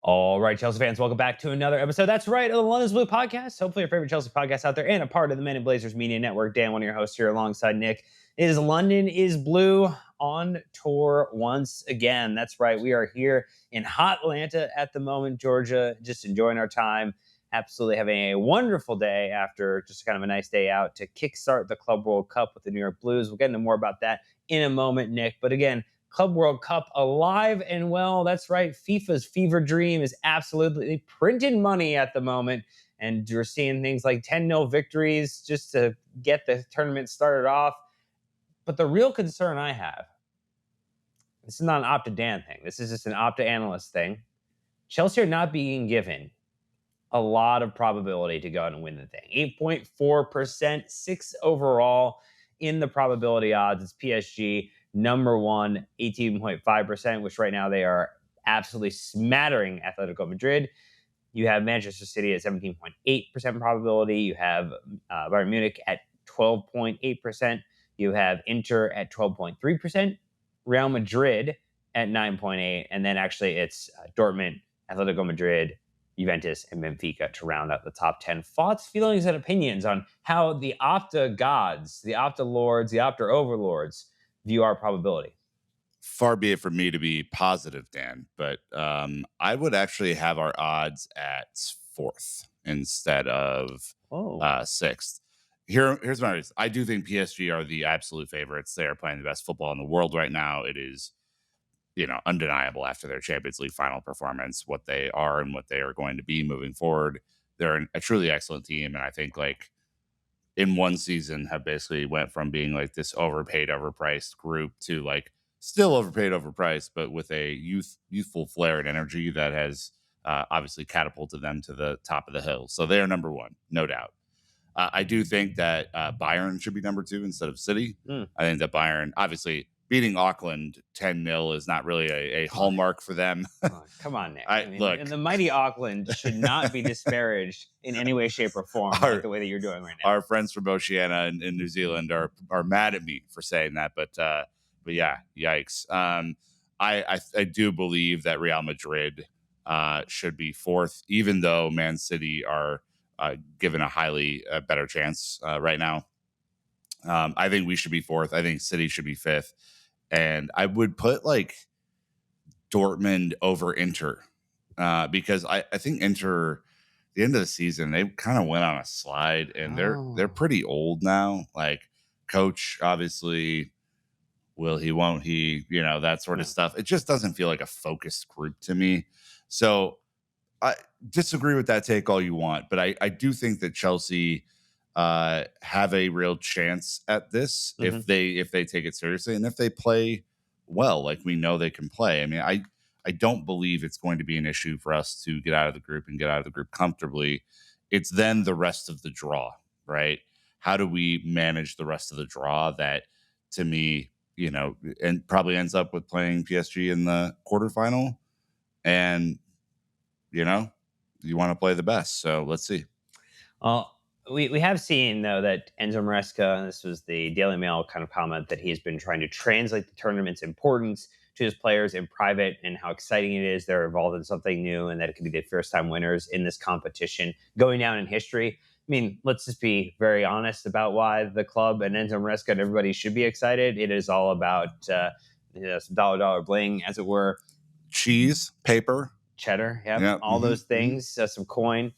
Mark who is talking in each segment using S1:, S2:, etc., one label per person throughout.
S1: All right, Chelsea fans, welcome back to another episode. That's right, of the London's Blue podcast. Hopefully, your favorite Chelsea podcast out there and a part of the Men in Blazers Media Network. Dan, one of your hosts here alongside Nick, is London is Blue on tour once again. That's right, we are here in hot Atlanta at the moment, Georgia, just enjoying our time. Absolutely having a wonderful day after just kind of a nice day out to kickstart the Club World Cup with the New York Blues. We'll get into more about that in a moment, Nick. But again, Club World Cup alive and well. That's right. FIFA's fever dream is absolutely printing money at the moment. And you're seeing things like 10-0 victories just to get the tournament started off. But the real concern I have, this is not an Opta Dan thing. This is just an Opta analyst thing. Chelsea are not being given a lot of probability to go out and win the thing. 8.4%, 6 overall in the probability odds. It's PSG. Number one, 18.5%, which right now they are absolutely smattering Atletico Madrid. You have Manchester City at 17.8% probability. You have Bayern Munich at 12.8%. You have Inter at 12.3%. Real Madrid at 9.8%. And then actually it's Dortmund, Atletico Madrid, Juventus, and Benfica to round out the top 10. Thoughts, feelings, and opinions on how the Opta gods, the Opta lords, the Opta overlords view our probability.
S2: Far be it from me to be positive, Dan, but I would actually have our odds at 4th instead of 6th. Here's my reason. I do think PSG are the absolute favorites. They are playing the best football in the world right now. It is, undeniable after their Champions League final performance, what they are and what they are going to be moving forward. They're a truly excellent team, and I think in one season have basically went from being like this overpaid, overpriced group to like still overpaid, overpriced, but with a youthful flair and energy that has obviously catapulted them to the top of the hill. So they are number one, no doubt. I do think that Bayern should be number 2 instead of City. I think that Bayern, obviously, beating Auckland 10-0 is not really a hallmark for them.
S1: Come on, Nick.
S2: Look,
S1: and the mighty Auckland should not be disparaged in any way, shape, or form like the way that you're doing right now.
S2: Our friends from Oceania in New Zealand are mad at me for saying that, but yeah, yikes. I do believe that Real Madrid should be 4th, even though Man City are given a highly better chance right now. I think we should be 4th. I think City should be 5th. And I would put Dortmund over Inter because I think Inter, the end of the season, they kind of went on a slide and they're pretty old now. Like coach, obviously, will he, won't he, that sort of stuff. It just doesn't feel like a focused group to me. So I disagree with that take all you want, but I do think that Chelsea have a real chance at this if they take it seriously and if they play well, like we know they can play. I mean, I don't believe it's going to be an issue for us to get out of the group and get out of the group comfortably. It's then the rest of the draw, right? How do we manage the rest of the draw that, to me, and probably ends up with playing PSG in the quarterfinal, and you want to play the best. So let's see.
S1: We have seen, though, that Enzo Maresca, and this was the Daily Mail kind of comment, that he's been trying to translate the tournament's importance to his players in private and how exciting it is they're involved in something new and that it could be the first-time winners in this competition going down in history. I mean, let's just be very honest about why the club and Enzo Maresca and everybody should be excited. It is all about some dollar bling, as it were.
S2: Cheese, paper.
S1: Cheddar, all those things, some coin.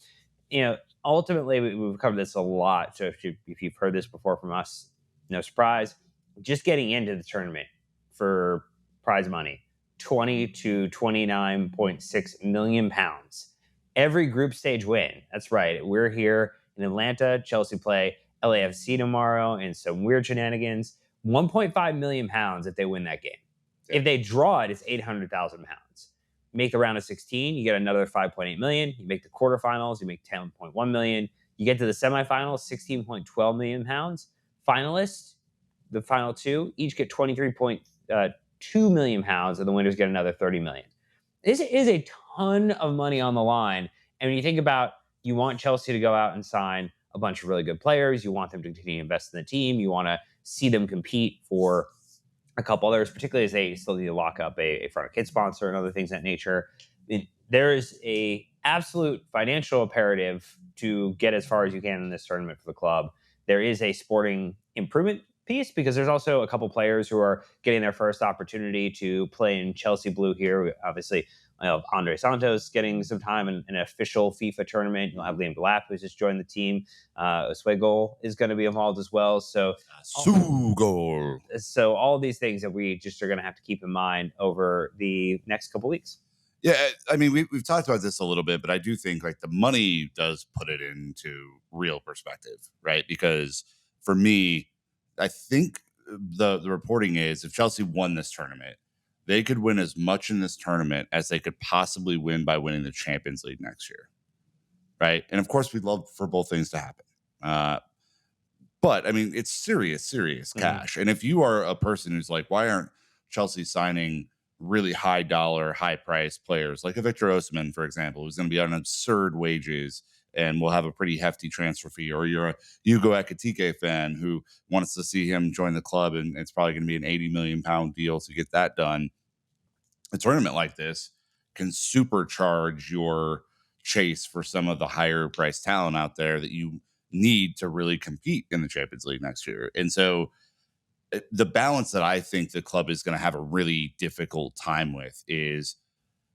S1: Ultimately, we've covered this a lot. So if you've heard this before from us, no surprise. Just getting into the tournament for prize money, 20 to 29.6 million pounds. Every group stage win. That's right. We're here in Atlanta. Chelsea play LAFC tomorrow and some weird shenanigans. 1.5 million pounds if they win that game. If they draw it, it's 800,000 pounds. Make the round of 16, you get another 5.8 million. You make the quarterfinals, you make 10.1 million. You get to the semifinals, 16.12 million pounds. Finalists, the final 2, each get 23.2 million pounds, and the winners get another 30 million. This is a ton of money on the line. And when you think about, you want Chelsea to go out and sign a bunch of really good players. You want them to continue to invest in the team. You want to see them compete for a couple others, particularly as they still need to lock up a front kit sponsor and other things of that nature. there is a absolute financial imperative to get as far as you can in this tournament for the club. There is a sporting improvement piece because there's also a couple players who are getting their first opportunity to play in Chelsea blue here. Obviously, Andrey Santos getting some time in an official FIFA tournament. You'll have Liam Delap, who's just joined the team. Oswego is going to be involved as well. So all these things that we just are going to have to keep in mind over the next couple weeks.
S2: Yeah, I mean, we've talked about this a little bit, but I do think like the money does put it into real perspective, right? Because for me, I think the reporting is if Chelsea won this tournament, they could win as much in this tournament as they could possibly win by winning the Champions League next year, right? And of course, we'd love for both things to happen. But I mean, it's serious cash. And if you are a person who's like, why aren't Chelsea signing really high dollar, high price players like a Victor Osimhen, for example, who's going to be on absurd wages and will have a pretty hefty transfer fee, or you're a Hugo Ekitike fan who wants to see him join the club and it's probably going to be an £80 million deal to get that done. A tournament like this can supercharge your chase for some of the higher price talent out there that you need to really compete in the Champions League next year. And so the balance that I think the club is going to have a really difficult time with is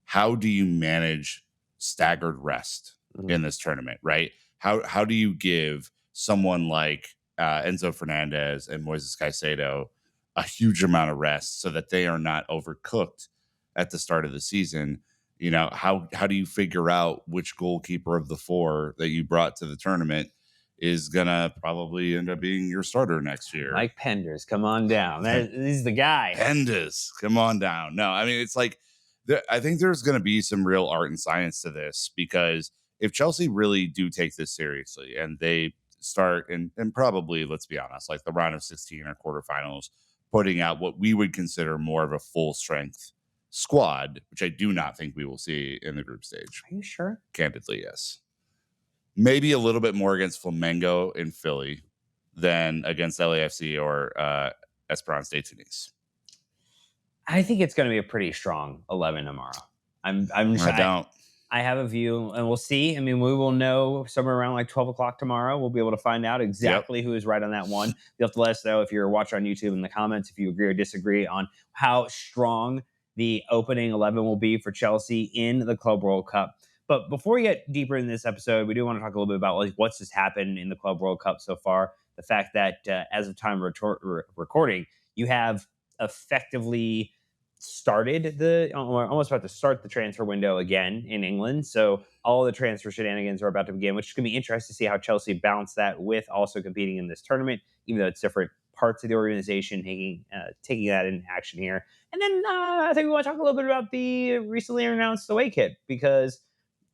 S2: how do you manage staggered rest in this tournament, right? How do you give someone like Enzo Fernandez and Moises Caicedo a huge amount of rest so that they are not overcooked at the start of the season? You know, how do you figure out which goalkeeper of the four that you brought to the tournament is gonna probably end up being your starter next year?
S1: Mike Penders, come on down. He's the guy.
S2: Penders, come on down. No, I mean, it's like, I think there's going to be some real art and science to this, because if Chelsea really do take this seriously and they start, and probably, let's be honest, like the round of 16 or quarterfinals, putting out what we would consider more of a full strength squad, which I do not think we will see in the group stage.
S1: Are you sure?
S2: Candidly, yes. Maybe a little bit more against Flamengo in Philly than against LAFC or Esperance de Tunis.
S1: I think it's going to be a pretty strong 11 tomorrow. I have a view, and we'll see. I mean, we will know somewhere around like 12 o'clock tomorrow. We'll be able to find out exactly who is right on that one. You'll have to let us know if you're watching on YouTube in the comments if you agree or disagree on how strong the opening 11 will be for Chelsea in the Club World Cup. But before we get deeper in this episode, we do want to talk a little bit about like what's just happened in the Club World Cup so far. The fact that as of time of recording, you have effectively started almost about to start the transfer window again in England. So all the transfer shenanigans are about to begin, which is going to be interesting to see how Chelsea balance that with also competing in this tournament, even though it's different parts of the organization taking that in action here. And then I think we want to talk a little bit about the recently announced away kit, because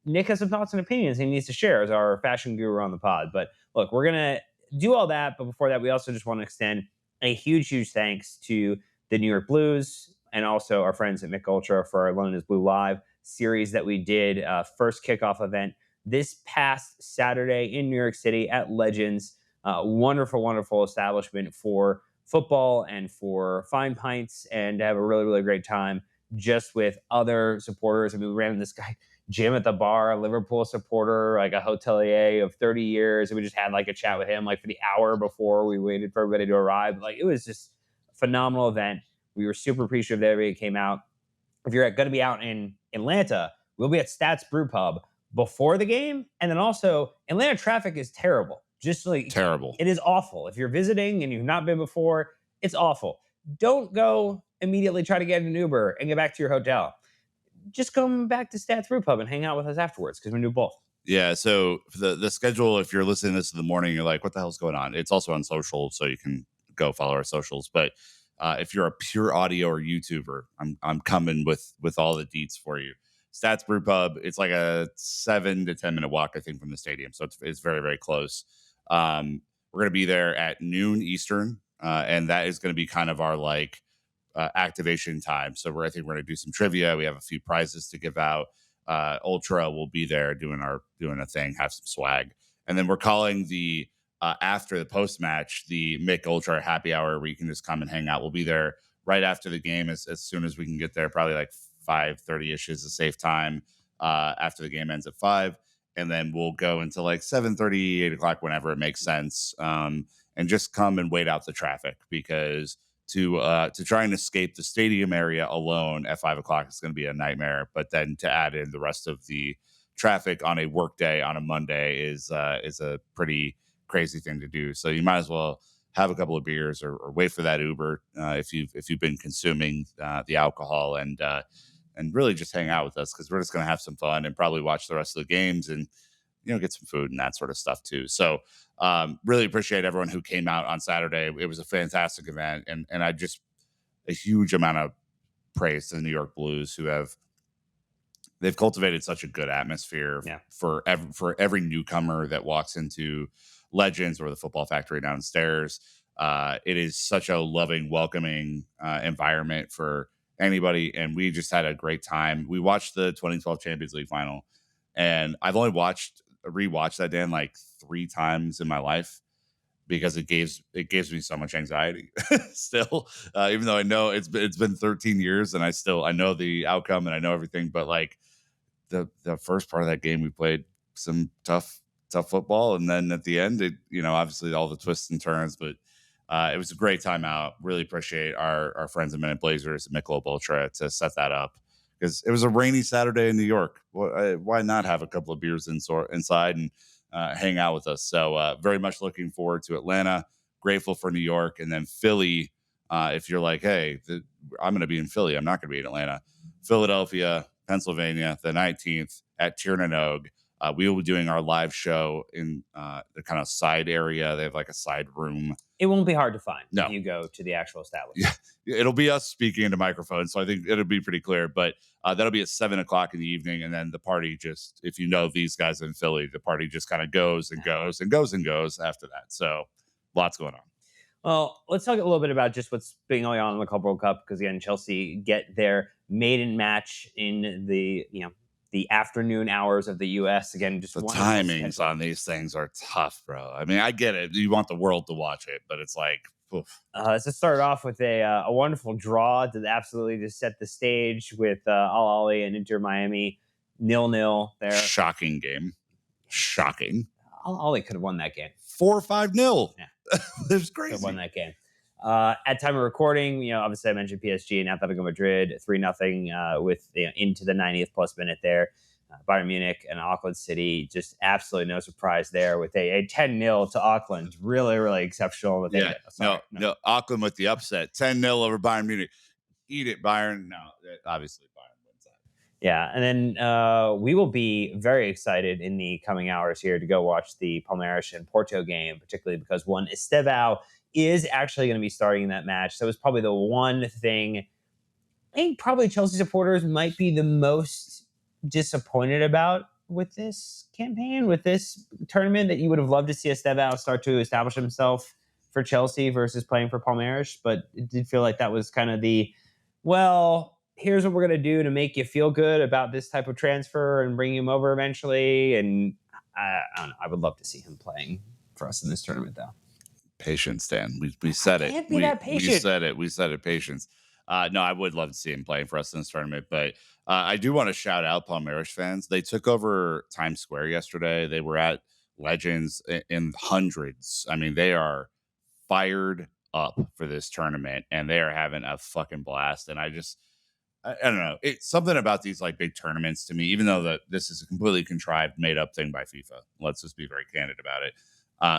S1: Nick has some thoughts and opinions he needs to share as our fashion guru on the pod. But look, we're going to do all that. But before that, we also just want to extend a huge thanks to the New York Blues and also our friends at Mick Ultra for our London is Blue Live series that we did, first kickoff event this past Saturday in New York City at Legends. Wonderful, wonderful establishment for football and for fine pints, and to have a really, really great time just with other supporters. I mean, we ran into this guy, Jim, at the bar, a Liverpool supporter, like a hotelier of 30 years. And we just had like a chat with him like for the hour before we waited for everybody to arrive. Like, it was just a phenomenal event. We were super appreciative that everybody came out. If you're going to be out in Atlanta, we'll be at Stats Brew Pub before the game. And then also, Atlanta traffic is terrible. Just like
S2: terrible.
S1: It is awful. If you're visiting and you've not been before, it's awful. Don't go immediately try to get an Uber and get back to your hotel. Just come back to Stats Brew Pub and hang out with us afterwards, because we do both.
S2: Yeah, so the schedule, if you're listening to this in the morning, you're like, what the hell's going on? It's also on social, so you can go follow our socials. But if you're a pure audio or YouTuber, I'm coming with all the deets for you. Stats Brew Pub, it's like a 7 to 10 minute walk, I think, from the stadium. So it's very, very close. We're going to be there at noon Eastern, and that is going to be kind of our like activation time. So I think we're going to do some trivia. We have a few prizes to give out. Ultra will be there doing a thing, have some swag. And then we're calling the after the post match, the Mick Ultra happy hour, where you can just come and hang out. We'll be there right after the game as soon as we can get there, probably like 5:30ish is a safe time. after the game ends at 5. And then we'll go until like 7:30, 8 o'clock, whenever it makes sense. And just come and wait out the traffic, because to try and escape the stadium area alone at 5 o'clock is going to be a nightmare. But then to add in the rest of the traffic on a work day on a Monday is a pretty crazy thing to do. So you might as well have a couple of beers, or wait for that Uber if you've been consuming the alcohol, and really just hang out with us, because we're just going to have some fun and probably watch the rest of the games, and get some food and that sort of stuff too. So really appreciate everyone who came out on Saturday. It was a fantastic event, and I just a huge amount of praise to the New York Blues, they've cultivated such a good atmosphere for every newcomer that walks into Legends or the Football Factory downstairs. It is such a loving, welcoming environment for anybody, and we just had a great time. We watched the 2012 Champions League final, and I've only rewatched that, Dan, like 3 times in my life, because it gives me so much anxiety still, even though I know it's been 13 years, and I know the outcome and I know everything. But like the first part of that game, we played some tough football, and then at the end, it obviously all the twists and turns, but it was a great time out. Really appreciate our friends at Minute Blazers and Michelob Ultra to set that up, because it was a rainy Saturday in New York. Why not have a couple of beers inside and hang out with us? So very much looking forward to Atlanta. Grateful for New York, and then Philly. If you're like, hey, I'm going to be in Philly, I'm not going to be in Atlanta. Philadelphia, Pennsylvania, the 19th at Tiernanog. We will be doing our live show in the kind of side area. They have like a side room.
S1: It won't be hard to find if you go to the actual establishment.
S2: Yeah, it'll be us speaking into microphones, so I think it'll be pretty clear. But that'll be at 7 o'clock in the evening, and then the party just, if you know these guys in Philly, the party just kind of goes and goes and goes and goes after that. So lots going on.
S1: Well, let's talk a little bit about just what's been going on in the Club World Cup, because again, Chelsea get their maiden match in the afternoon hours of the U.S. Again, just
S2: the timings on these things are tough, bro. I mean, I get it. You want the world to watch it, but it's like,
S1: let's start off with a wonderful draw to absolutely just set the stage with Al Ahly and Inter Miami 0-0 there.
S2: Shocking game. Shocking.
S1: Al Ahly could have won that game.
S2: 4-5-0.
S1: Yeah.
S2: It was crazy.
S1: Could have won that game. At time of recording, obviously I mentioned PSG and Atletico Madrid 3-0 with into the 90th plus minute there. Bayern Munich and Auckland City, just absolutely no surprise there with a 10-0 to Auckland. Really, really exceptional.
S2: No, Auckland with the upset. 10-0 over Bayern Munich. Eat it, Bayern. No, obviously Bayern wins that.
S1: Yeah, and then we will be very excited in the coming hours here to go watch the Palmeiras and Porto game, particularly because one Estevao is actually going to be starting in that match. So it's probably the one thing I think probably Chelsea supporters might be the most disappointed about with this campaign, with this tournament, that you would have loved to see Estevao start to establish himself for Chelsea versus playing for Palmeiras. But it did feel like that was kind of here's what we're going to do to make you feel good about this type of transfer and bring him over eventually. And I don't know. I would love to see him playing for us in this tournament, though.
S2: Patience, Dan. We said it.
S1: Can't be that patient.
S2: We said it. Patience. No, I would love to see him playing for us in this tournament, but I do want to shout out Palmeiras fans. They took over Times Square yesterday. They were at Legends in hundreds. I mean, they are fired up for this tournament, and they are having a fucking blast. And I don't know. It's something about these like big tournaments to me, even though this is a completely contrived, made up thing by FIFA. Let's just be very candid about it.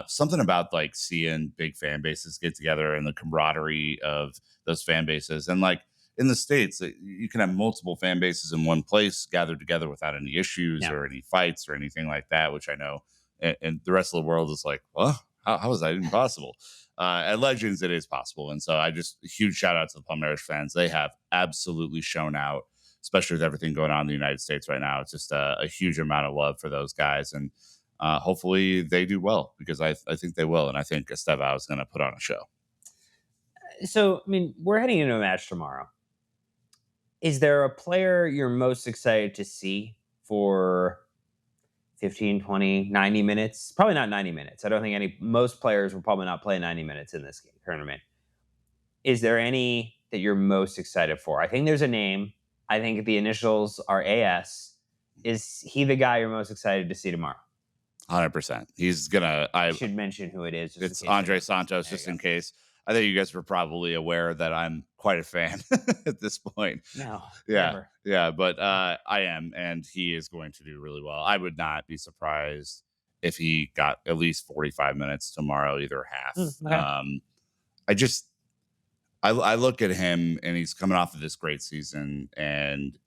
S2: Something about like seeing big fan bases get together and the camaraderie of those fan bases. And like in the States, you can have multiple fan bases in one place gathered together without any issues or any fights or anything like that, which I know. And the rest of the world is like, well, how is that even possible? At Legends, it is possible. And so a huge shout out to the Palmeiras fans. They have absolutely shown out, especially with everything going on in the United States right now. It's just a huge amount of love for those guys. And hopefully they do well, because I think they will. And I think Estevao is going to put on a show.
S1: So, I mean, we're heading into a match tomorrow. Is there a player you're most excited to see for 15, 20, 90 minutes? Probably not 90 minutes. I don't think most players will probably not play 90 minutes in this tournament. Is there any that you're most excited for? I think there's a name. I think the initials are AS. Is he the guy you're most excited to see tomorrow?
S2: 100%. He's gonna.
S1: I should mention who it is. Just
S2: It's
S1: in case
S2: Andrey Santos. Just in case. I think you guys were probably aware that I'm quite a fan at this point.
S1: No,
S2: Yeah,
S1: never.
S2: yeah, but I am, and he is going to do really well. I would not be surprised if he got at least 45 minutes tomorrow, either half.
S1: Okay.
S2: I just I look at him, and he's coming off of this great season, and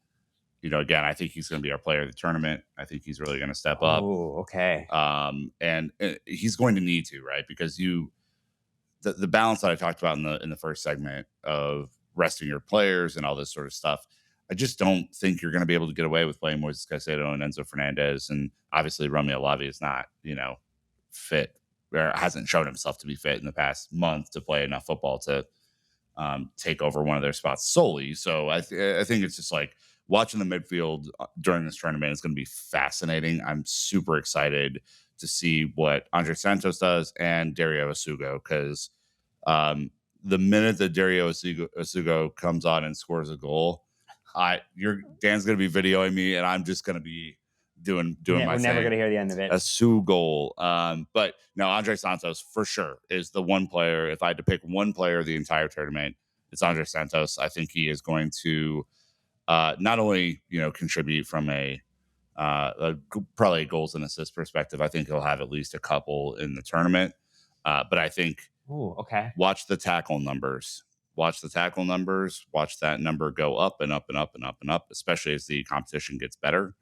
S2: again, I think he's going to be our player of the tournament. I think he's really going to step up.
S1: Oh, okay.
S2: And he's going to need to, right? Because the balance that I talked about in the first segment of resting your players and all this sort of stuff. I just don't think you're going to be able to get away with playing Moises Caicedo and Enzo Fernandez, and obviously Romeo Lavia is not, fit or hasn't shown himself to be fit in the past month to play enough football to take over one of their spots solely. So I think it's just like watching the midfield during this tournament is going to be fascinating. I'm super excited to see what Andrey Santos does and Dario Asugo, because the minute that Dario Asugo comes on and scores a goal, Dan's going to be videoing me, and I'm just going to be doing my
S1: We're
S2: thing.
S1: never going to hear the end of it.
S2: Asugo goal. But no, Andrey Santos for sure is the one player. If I had to pick one player the entire tournament, it's Andrey Santos. I think he is going to not only contribute from probably goals and assists perspective. I think he'll have at least a couple in the tournament. But I think watch the tackle numbers. Watch that number go up and up and up and up and up, especially as the competition gets better.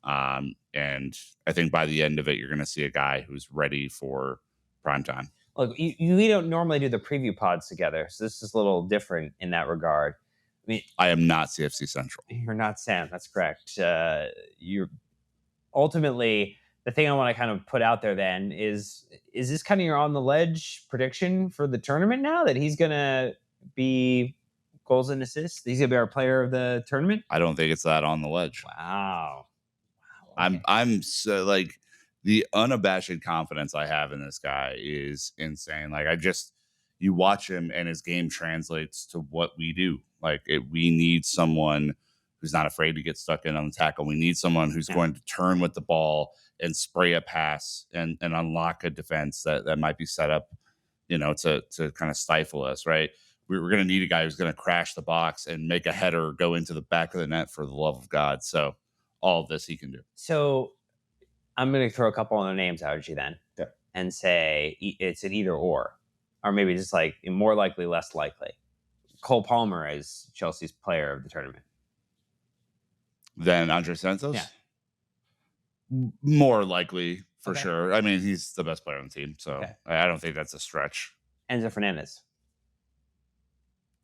S2: And I think by the end of it, you're going to see a guy who's ready for prime time.
S1: Look, we don't normally do the preview pods together, so this is a little different in that regard. I mean,
S2: I am not CFC Central.
S1: You're not Sam. That's correct. You're ultimately the thing I want to kind of put out there. Then is this kind of your on the ledge prediction for the tournament now that he's going to be goals and assists? He's going to be our player of the tournament.
S2: I don't think it's that on the ledge.
S1: Wow.
S2: Okay. I'm so like the unabashed confidence I have in this guy is insane. Like you watch him and his game translates to what we do. Like we need someone who's not afraid to get stuck in on the tackle. We need someone who's going to turn with the ball and spray a pass and unlock a defense that might be set up, to kind of stifle us. Right. We're going to need a guy who's going to crash the box and make a header go into the back of the net for the love of God. So all of this he can do.
S1: So I'm going to throw a couple of names out at you then and say it's an either or maybe just like more likely, less likely. Cole Palmer as Chelsea's player of the tournament.
S2: Then Andrey Santos?
S1: Yeah.
S2: More likely, for sure. I mean, he's the best player on the team, so I don't think that's a stretch.
S1: Enzo Fernandez?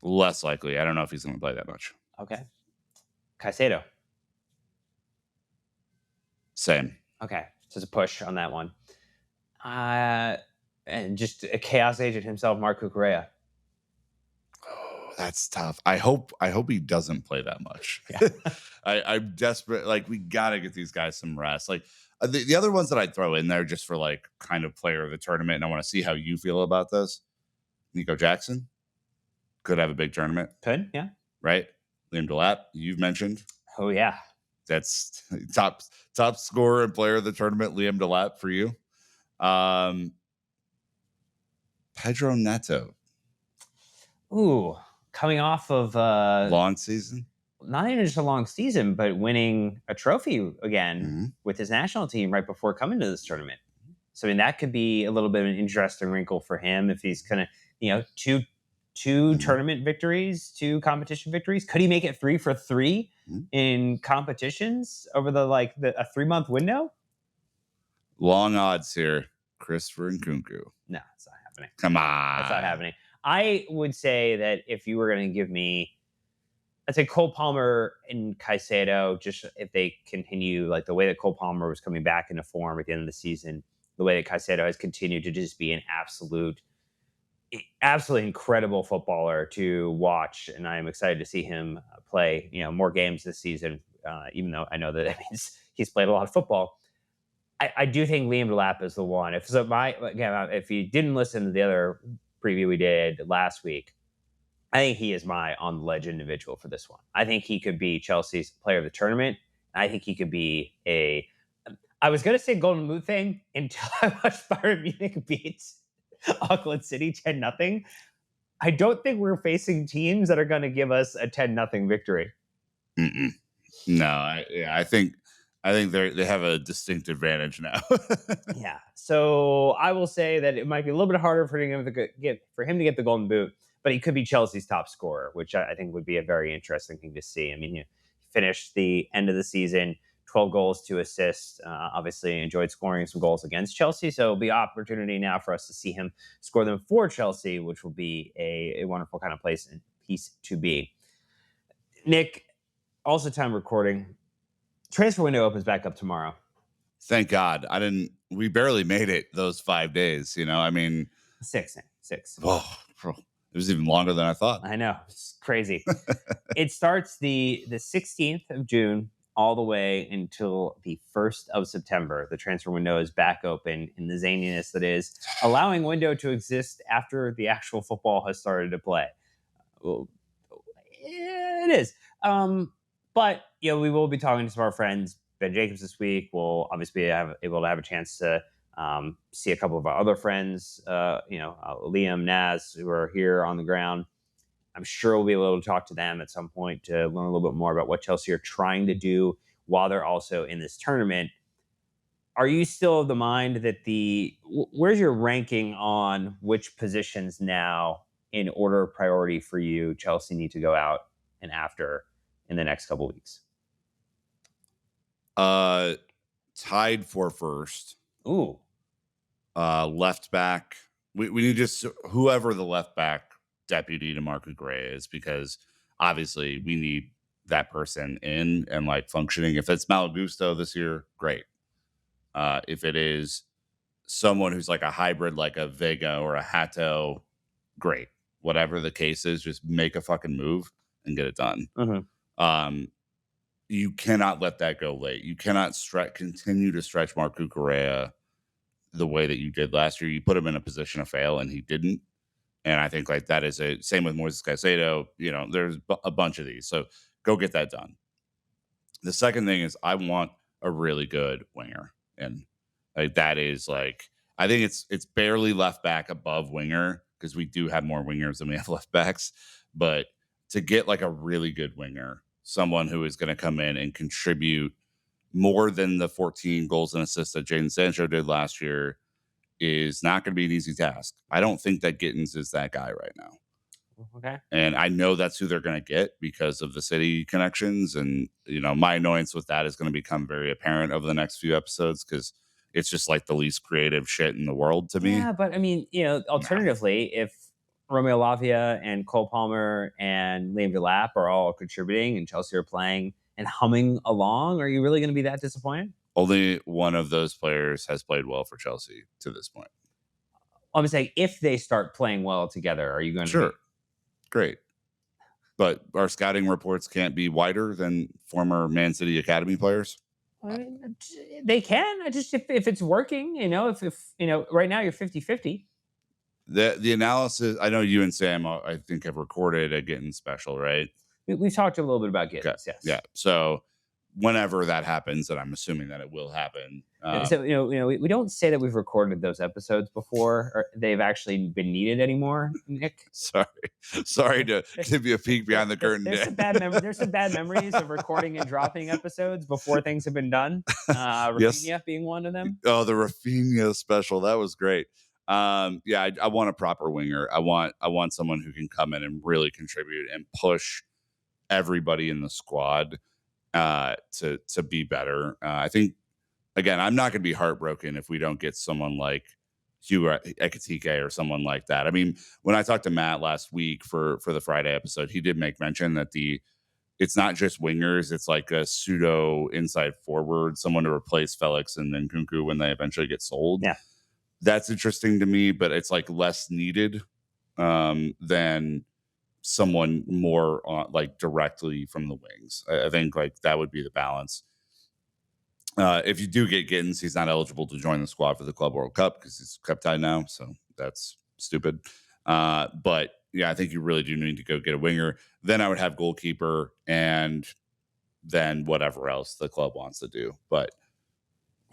S2: Less likely. I don't know if he's going to play that much.
S1: Okay. Caicedo?
S2: Same.
S1: Okay. So it's a push on that one. And just a chaos agent himself, Marc Cucurella.
S2: Oh, that's tough. I hope he doesn't play that much.
S1: Yeah.
S2: I'm desperate. Like, we got to get these guys some rest. Like, the other ones that I'd throw in there just for, like, kind of player of the tournament, and I want to see how you feel about this. Nico Jackson could have a big tournament.
S1: Could, yeah.
S2: Right? Liam Delap, you've mentioned.
S1: Oh, yeah.
S2: That's top scorer and player of the tournament, Liam Delap for you. Pedro Neto.
S1: Ooh, coming off of
S2: long season.
S1: Not even just a long season, but winning a trophy again with his national team right before coming to this tournament. So, I mean, that could be a little bit of an interesting wrinkle for him if he's kind of, two tournament victories, 2 competition victories. Could he make it 3 for 3 in competitions over a 3-month window?
S2: Long odds here. Christopher Nkunku.
S1: No, it's not happening.
S2: Come on.
S1: That's not happening. I would say that if you were going to give me, I'd say Cole Palmer and Caicedo, just if they continue like the way that Cole Palmer was coming back into form at the end of the season, the way that Caicedo has continued to just be an absolutely incredible footballer to watch. And I am excited to see him play, more games this season, even though I know that it means he's played a lot of football. I do think Liam Delap is the one. If you didn't listen to the other preview we did last week, I think he is my on the ledge individual for this one. I think he could be Chelsea's player of the tournament. I think he could be a. I was going to say Golden Boot thing until I watched Bayern Munich beat Auckland City 10-0. I don't think we're facing teams that are going to give us a 10-0 victory.
S2: Mm-mm. No, I think they have a distinct advantage now.
S1: Yeah. So I will say that it might be a little bit harder for him to get the Golden Boot, but he could be Chelsea's top scorer, which I think would be a very interesting thing to see. I mean, he finished the end of the season 12 goals, 2 assists. Obviously, enjoyed scoring some goals against Chelsea, so it'll be an opportunity now for us to see him score them for Chelsea, which will be a wonderful kind of piece to be. Nick, also time recording. Transfer window opens back up tomorrow.
S2: Thank God. We barely made it those 5 days, I mean,
S1: Six.
S2: whoa, bro, it was even longer than I thought.
S1: I know. It's crazy. It starts the 16th of June all the way until the 1st of September. The transfer window is back open in the zaniness that is allowing window to exist after the actual football has started to play. Well, it is. But we will be talking to some of our friends, Ben Jacobs, this week. We'll obviously be able to have a chance to see a couple of our other friends, Liam, Naz, who are here on the ground. I'm sure we'll be able to talk to them at some point to learn a little bit more about what Chelsea are trying to do while they're also in this tournament. Are you still of the mind that where's your ranking on which positions now in order of priority for you Chelsea need to go out and after in the next couple of weeks?
S2: Tied for first.
S1: Ooh.
S2: Left back. We need just whoever the left back deputy to Marco Gray is, because obviously we need that person in and like functioning. If it's Malagusto this year, great. If it is someone who's like a hybrid, like a Vega or a Hato, great. Whatever the case is, just make a fucking move and get it done.
S1: Mm-hmm.
S2: You cannot let that go late. You cannot continue to stretch Marco Correa the way that you did last year. You put him in a position to fail, and he didn't. And I think like that is same with Moises Caicedo. There's a bunch of these. So go get that done. The second thing is I want a really good winger, and like that is like I think it's barely left back above winger, because we do have more wingers than we have left backs. But to get like a really good winger, someone who is going to come in and contribute more than the 14 goals and assists that Jadon Sancho did last year, is not going to be an easy task. I don't think that Gittins is that guy right now.
S1: Okay.
S2: And I know that's who they're going to get because of the City connections. And, my annoyance with that is going to become very apparent over the next few episodes, because it's just like the least creative shit in the world to me.
S1: Yeah, but I mean, alternatively, if Romeo Lavia and Cole Palmer and Liam Delap are all contributing and Chelsea are playing and humming along, are you really going to be that disappointed?
S2: Only one of those players has played well for Chelsea to this point.
S1: I'm saying if they start playing well together, are you going to?
S2: Sure. Great. But our scouting reports can't be wider than former Man City Academy players.
S1: I mean, they can. I just if it's working, if right now you're 50-50.
S2: The analysis, I know you and Sam, I think, have recorded a Gittins special, right?
S1: We've talked a little bit about Gittins,
S2: okay.
S1: yes.
S2: Yeah. So whenever that happens, and I'm assuming that it will happen.
S1: So we don't say that we've recorded those episodes before, or they've actually been needed anymore, Nick.
S2: Sorry to give you a peek behind the curtain.
S1: There's some bad memories of recording and dropping episodes before things have been done. Rafinha
S2: Yes.
S1: being one of them.
S2: Oh, the Rafinha special, that was great. I want a proper winger. I want someone who can come in and really contribute and push everybody in the squad to be better. I think, again, I'm not going to be heartbroken if we don't get someone like Hugh Ekitike or someone like that. I mean, when I talked to Matt last week for the Friday episode, he did make mention that it's not just wingers. It's like a pseudo inside forward, someone to replace Felix and then Nkunku when they eventually get sold.
S1: Yeah.
S2: That's interesting to me, but it's like less needed than someone more like directly from the wings. I think like that would be the balance. If you do get Gittins, he's not eligible to join the squad for the Club World Cup because he's cup tied now, so that's stupid. But yeah, I think you really do need to go get a winger. Then I would have goalkeeper, and than whatever else the club wants to do. But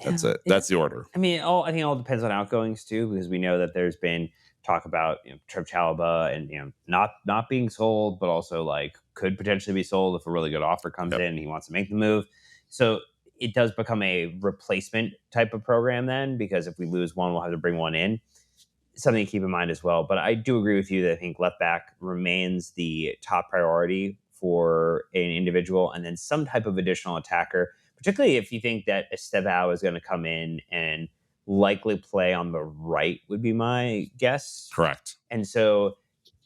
S2: that's it. That's the order.
S1: I mean, I think it all depends on outgoings too, because we know that there's been talk about Trev Chalobah and not being sold, but also like could potentially be sold if a really good offer comes in and he wants to make the move. So it does become a replacement type of program then, because if we lose one, we'll have to bring one in. Something to keep in mind as well. But I do agree with you that I think left back remains the top priority for an individual, and then some type of additional attacker, particularly if you think that Estevao is going to come in and likely play on the right, would be my guess.
S2: Correct.
S1: And so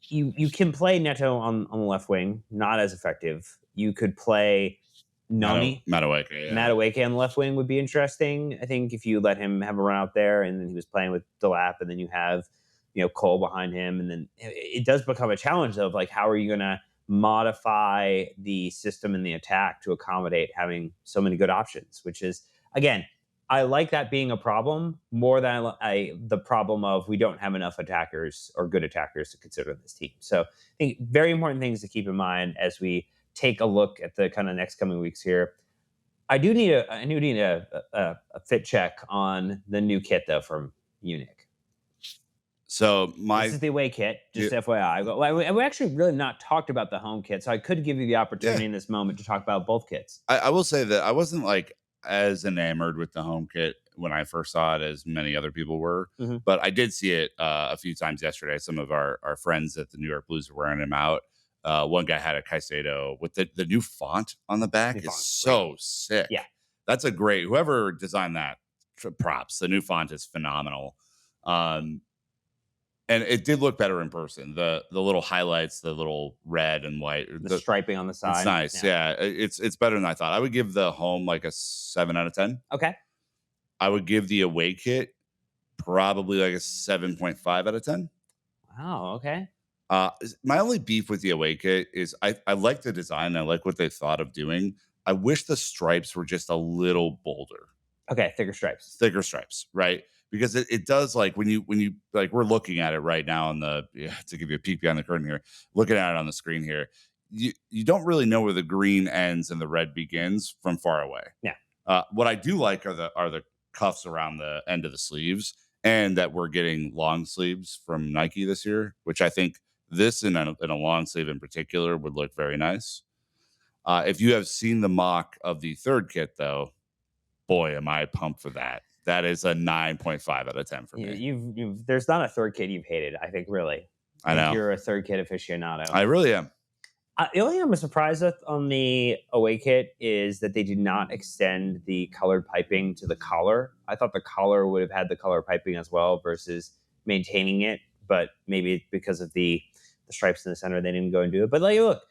S1: you can play Neto on the left wing, not as effective. You could play Noni. Madueke on the left wing would be interesting. I think if you let him have a run out there, and then he was playing with Delap, and then you have Cole behind him, and then it does become a challenge of like, how are you going to modify the system and the attack to accommodate having so many good options? Which is, again, I like that being a problem more than the problem of we don't have enough attackers or good attackers to consider this team. So I think very important things to keep in mind as we take a look at the kind of next coming weeks here. I do need a fit check on the new kit though from Munich.
S2: So
S1: this is the away kit, just FYI. We actually really not talked about the home kit, so I could give you the opportunity in this moment to talk about both kits.
S2: I will say that I wasn't like as enamored with the home kit when I first saw it as many other people were, but I did see it a few times yesterday. Some of our friends at the New York Blues were wearing them out. One guy had a Caicedo with the new font on the back. It's so sick.
S1: Yeah,
S2: that's a great. Whoever designed that, props. The new font is phenomenal. And it did look better in person. The little highlights, the little red and white,
S1: the striping on the side.
S2: It's nice. Yeah, it's better than I thought. I would give the home like a 7 out of 10.
S1: Okay.
S2: I would give the away kit probably like a 7.5 out of 10.
S1: Wow. Okay.
S2: My only beef with the away kit is I like the design. I like what they thought of doing. I wish the stripes were just a little bolder.
S1: Okay, thicker stripes,
S2: right? Because it does, like when you like, we're looking at it right now on the to give you a peek behind the curtain here, looking at it on the screen here, you don't really know where the green ends and the red begins from far away.
S1: Yeah.
S2: What I do like are the cuffs around the end of the sleeves, and that we're getting long sleeves from Nike this year, which I think this in a long sleeve in particular would look very nice. If you have seen the mock of the third kit, though, boy, am I pumped for that. That is a 9.5 out of 10 for me.
S1: There's not a third kid you've hated, I think, really.
S2: I know.
S1: You're a third kid aficionado.
S2: I really am.
S1: The only thing I'm surprised with on the away kit is that they did not extend the colored piping to the collar. I thought the collar would have had the color piping as well versus maintaining it, but maybe because of the stripes in the center, they didn't go and do it. But like, look,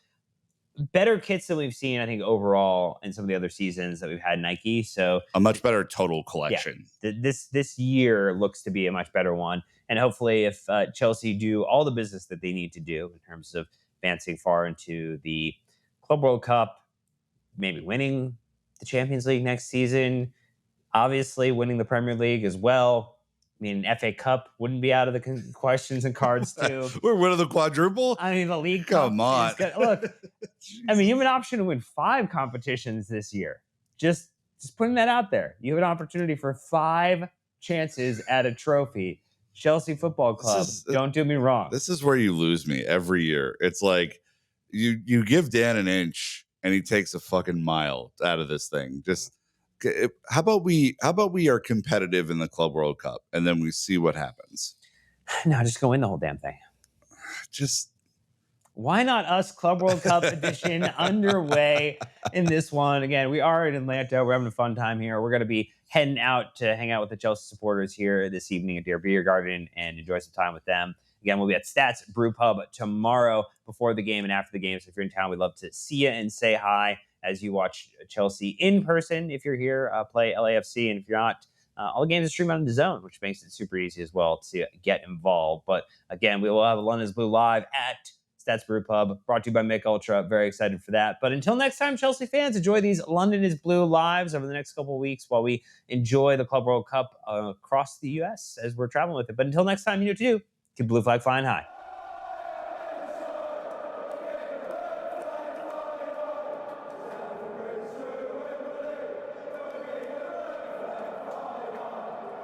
S1: better kits than we've seen, I think, overall in some of the other seasons that we've had Nike. So
S2: a much better total collection.
S1: Yeah, this year looks to be a much better one. And hopefully if Chelsea do all the business that they need to do in terms of advancing far into the Club World Cup, maybe winning the Champions League next season, obviously winning the Premier League as well. I mean, FA Cup wouldn't be out of the questions and cards too.
S2: We're winning the quadruple.
S1: I mean, the League
S2: Cup. Come on.
S1: Look, I mean, you have an option to win 5 competitions this year. Just putting that out there. You have an opportunity for 5 chances at a trophy. Chelsea Football Club. Don't do me wrong.
S2: This is where you lose me every year. It's like you give Dan an inch and he takes a fucking mile out of this thing. Just how about we are competitive in the Club World Cup and then we see what happens.
S1: No, just go win the whole damn thing.
S2: Just
S1: why not us? Club World Cup edition underway in this one. Again, we are in Atlanta. We're having a fun time here. We're going to be heading out to hang out with the Chelsea supporters here this evening at their beer garden and enjoy some time with them. Again, we'll be at Stats Brew Pub tomorrow before the game and after the game. So if you're in town, we'd love to see you and say hi as you watch Chelsea in person. If you're here, play LAFC. And if you're not, all the games are streamed on the Zone, which makes it super easy as well to get involved. But again, we will have London's Blue live at Stats Brew Pub, brought to you by Mick Ultra. Very excited for that. But until next time, Chelsea fans, enjoy these London is Blue lives over the next couple of weeks while we enjoy the Club World Cup across the U.S. as we're traveling with it. But until next time, you know what to do. Keep the blue flag flying high.